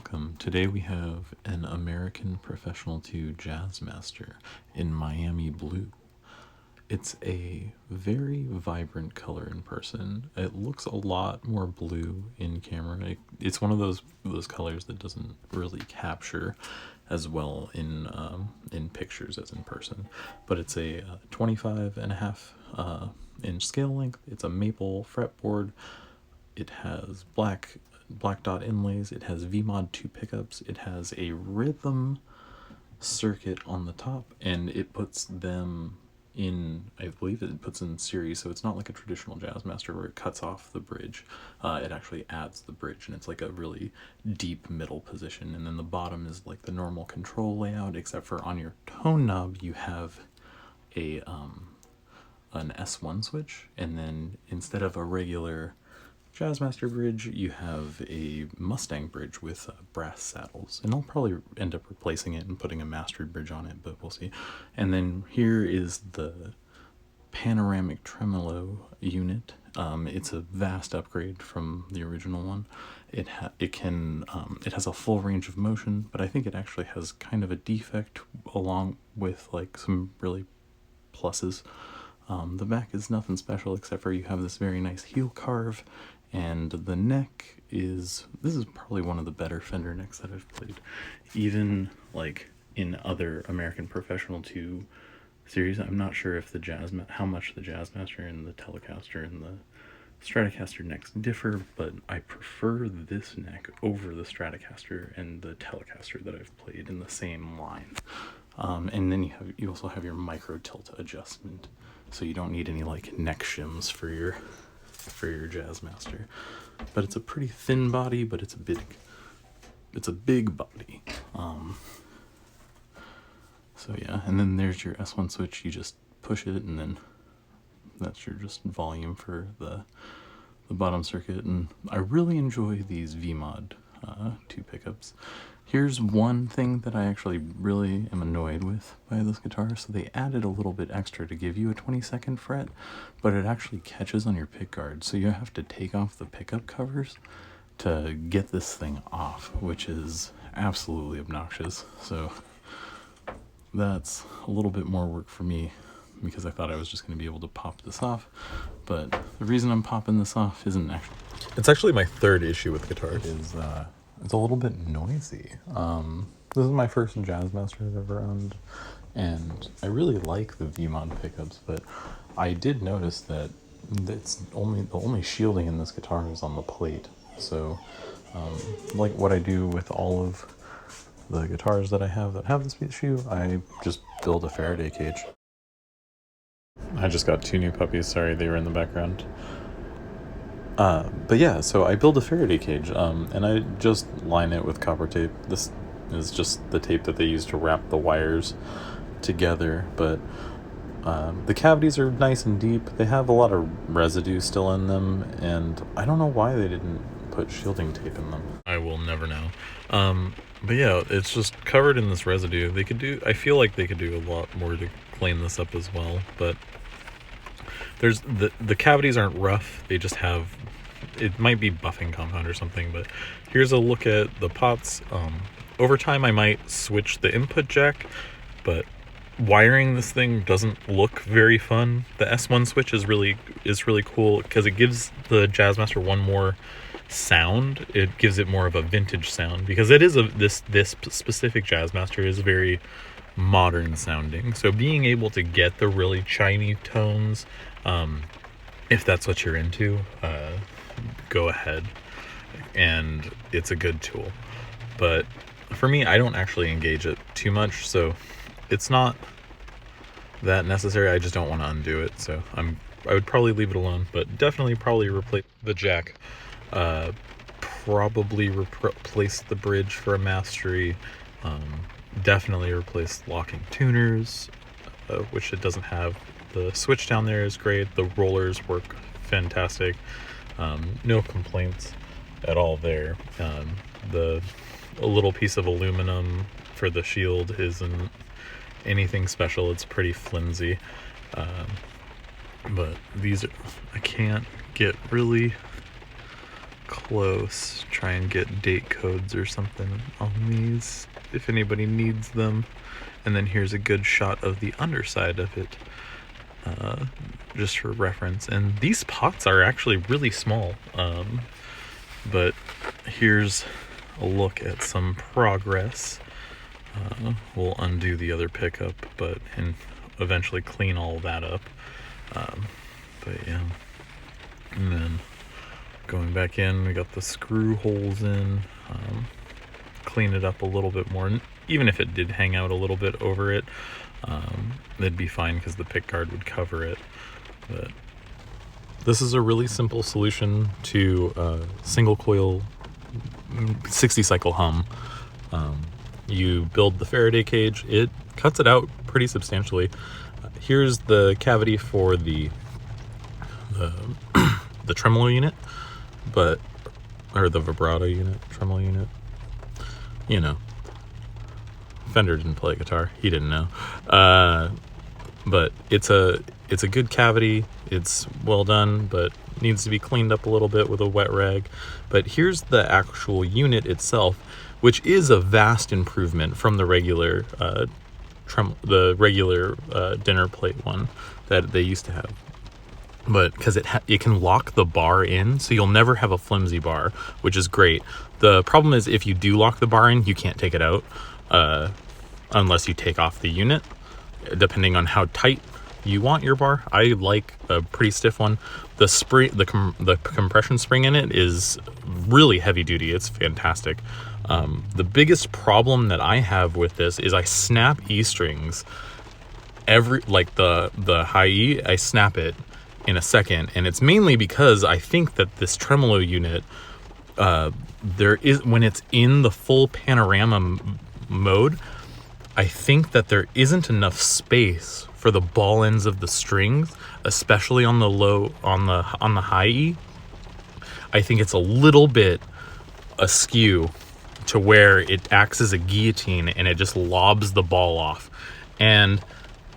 welcome. Today we have an American Professional 2 Jazzmaster in Miami Blue. It's a very vibrant color in person. It looks a lot more blue in camera. It's one of those colors that doesn't really capture as well in pictures as in person. But it's a 25.5 inch scale length. It's a maple fretboard. It has black dot inlays. It has VMod 2 pickups. It has a rhythm circuit on the top, and it puts them in, I believe it puts in series, so it's not like a traditional Jazzmaster where it cuts off the bridge. It actually adds the bridge, and it's like a really deep middle position, and then the bottom is like the normal control layout, except for on your tone knob you have a an S1 switch, and then instead of a regular Jazzmaster bridge, you have a Mustang bridge with brass saddles, and I'll probably end up replacing it and putting a mastered bridge on it, but we'll see. And then here is the panoramic tremolo unit. It's a vast upgrade from the original one. It has a full range of motion, but I think it actually has kind of a defect along with like some really pluses. The back is nothing special except for you have this very nice heel carve, and the neck this is probably one of the better Fender necks that I've played. Even like in other American Professional 2 series, I'm not sure if how much the Jazzmaster and the Telecaster and the Stratocaster necks differ, but I prefer this neck over the Stratocaster and the Telecaster that I've played in the same line. And then you also have your micro tilt adjustment, so you don't need any like neck shims for your Jazzmaster. But it's a pretty thin body, but it's a big body. So yeah, and then there's your S1 switch. You just push it, and then that's your just volume for the bottom circuit. And I really enjoy these VMod 2 pickups. Here's one thing that I actually really am annoyed with by this guitar. So they added a little bit extra to give you a 22nd fret, but it actually catches on your pick guard. So you have to take off the pickup covers to get this thing off, which is absolutely obnoxious. So that's a little bit more work for me, because I thought I was just going to be able to pop this off. But the reason I'm popping this off isn't actually... It's actually my third issue with guitars. It's a little bit noisy. This is my first Jazzmaster I've ever owned, and I really like the VMod pickups, but I did notice that the only shielding in this guitar is on the plate. So, like what I do with all of the guitars that I have this issue, I just build a Faraday cage. I just got 2 new puppies. Sorry, they were in the background. But yeah, so I build a Faraday cage, and I just line it with copper tape. This is just the tape that they use to wrap the wires together, but the cavities are nice and deep. They have a lot of residue still in them, and I don't know why they didn't put shielding tape in them. I will never know. But yeah, it's just covered in this residue. I feel like they could do a lot more to clean this up as well, but there's the cavities aren't rough. They just have, it might be buffing compound or something. But here's a look at the pots. Over time I might switch the input jack, but wiring this thing doesn't look very fun. The S1 switch is really cool because it gives the Jazzmaster one more sound. It gives it more of a vintage sound, because it is this specific Jazzmaster is very modern sounding. So being able to get the really chimey tones, if that's what you're into, go ahead, and it's a good tool. But for me, I don't actually engage it too much, so it's not that necessary. I just don't want to undo it, so I would probably leave it alone, but definitely probably replace the jack. Probably replace the bridge for a mastery. Definitely replace locking tuners, which it doesn't have. The switch down there is great. The rollers work fantastic. No complaints at all there. A little piece of aluminum for the shield isn't anything special. It's pretty flimsy. But I can't get really close, try and get date codes or something on these if anybody needs them. And then here's a good shot of the underside of it, just for reference. And these pots are actually really small, but here's a look at some progress. We'll undo the other pickup, and eventually clean all that up. But yeah, and then going back in, we got the screw holes in. Clean it up a little bit more, and even if it did hang out a little bit over it, it'd be fine because the pick guard would cover it. But this is a really simple solution to single coil 60 cycle hum. You build the Faraday cage, it cuts it out pretty substantially. Here's the cavity for the tremolo unit, or the vibrato unit, tremolo unit. You know, Fender didn't play guitar, he didn't know. But it's a good cavity, it's well done, but needs to be cleaned up a little bit with a wet rag. But here's the actual unit itself, which is a vast improvement from the regular dinner plate one that they used to have. But because it can lock the bar in, so you'll never have a flimsy bar, which is great. The problem is if you do lock the bar in, you can't take it out unless you take off the unit, depending on how tight you want your bar. I like a pretty stiff one. The spring, the compression spring in it is really heavy duty. It's fantastic. The biggest problem that I have with this is I snap E strings the high E, I snap it in a second, and it's mainly because I think that this tremolo unit, when it's in the full panorama mode, I think that there isn't enough space for the ball ends of the strings, especially on the high E. I think it's a little bit askew to where it acts as a guillotine and it just lobs the ball off, and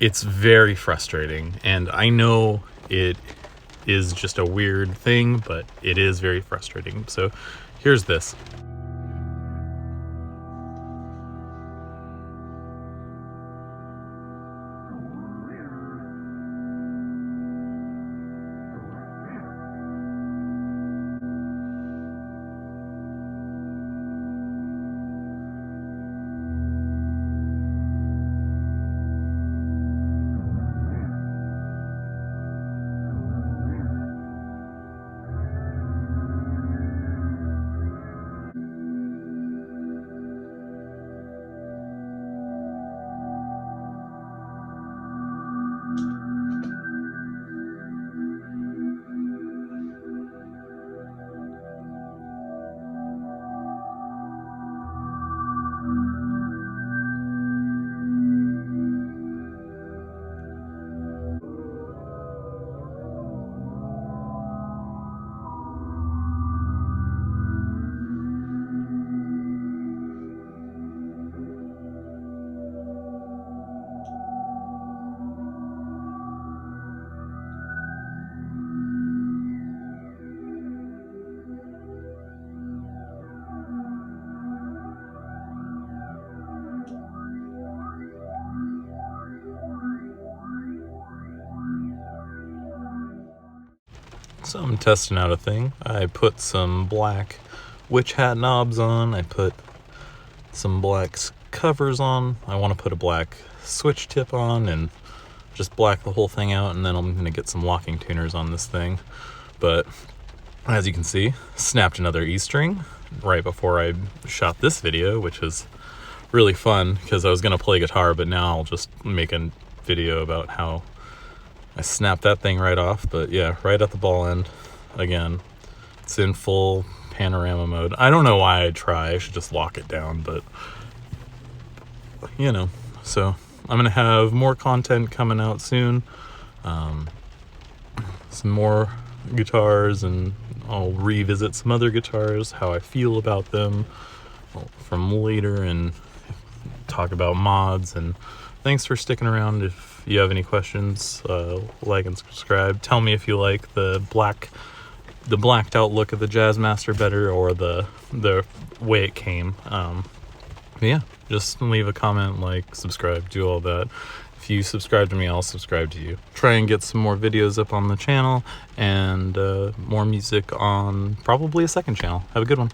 it's very frustrating. And I know it is just a weird thing, but it is very frustrating. So here's this. So I'm testing out a thing. I put some black witch hat knobs on. I put some black covers on. I want to put a black switch tip on and just black the whole thing out, and then I'm going to get some locking tuners on this thing. But as you can see, snapped another E string right before I shot this video, which was really fun because I was going to play guitar, but now I'll just make a video about how I snapped that thing right off. But yeah, right at the ball end. Again, it's in full panorama mode. I don't know why I'd try. I should just lock it down, but you know. So I'm gonna have more content coming out soon. Some more guitars, and I'll revisit some other guitars, how I feel about them from later, and talk about mods. And thanks for sticking around. If you have any questions, like and subscribe. Tell me if you like the black the blacked out look of the Jazzmaster better, or the way it came. But yeah, just leave a comment, like, subscribe, do all that. If you subscribe to me, I'll subscribe to you. Try and get some more videos up on the channel, and more music on probably a second channel. Have a good one.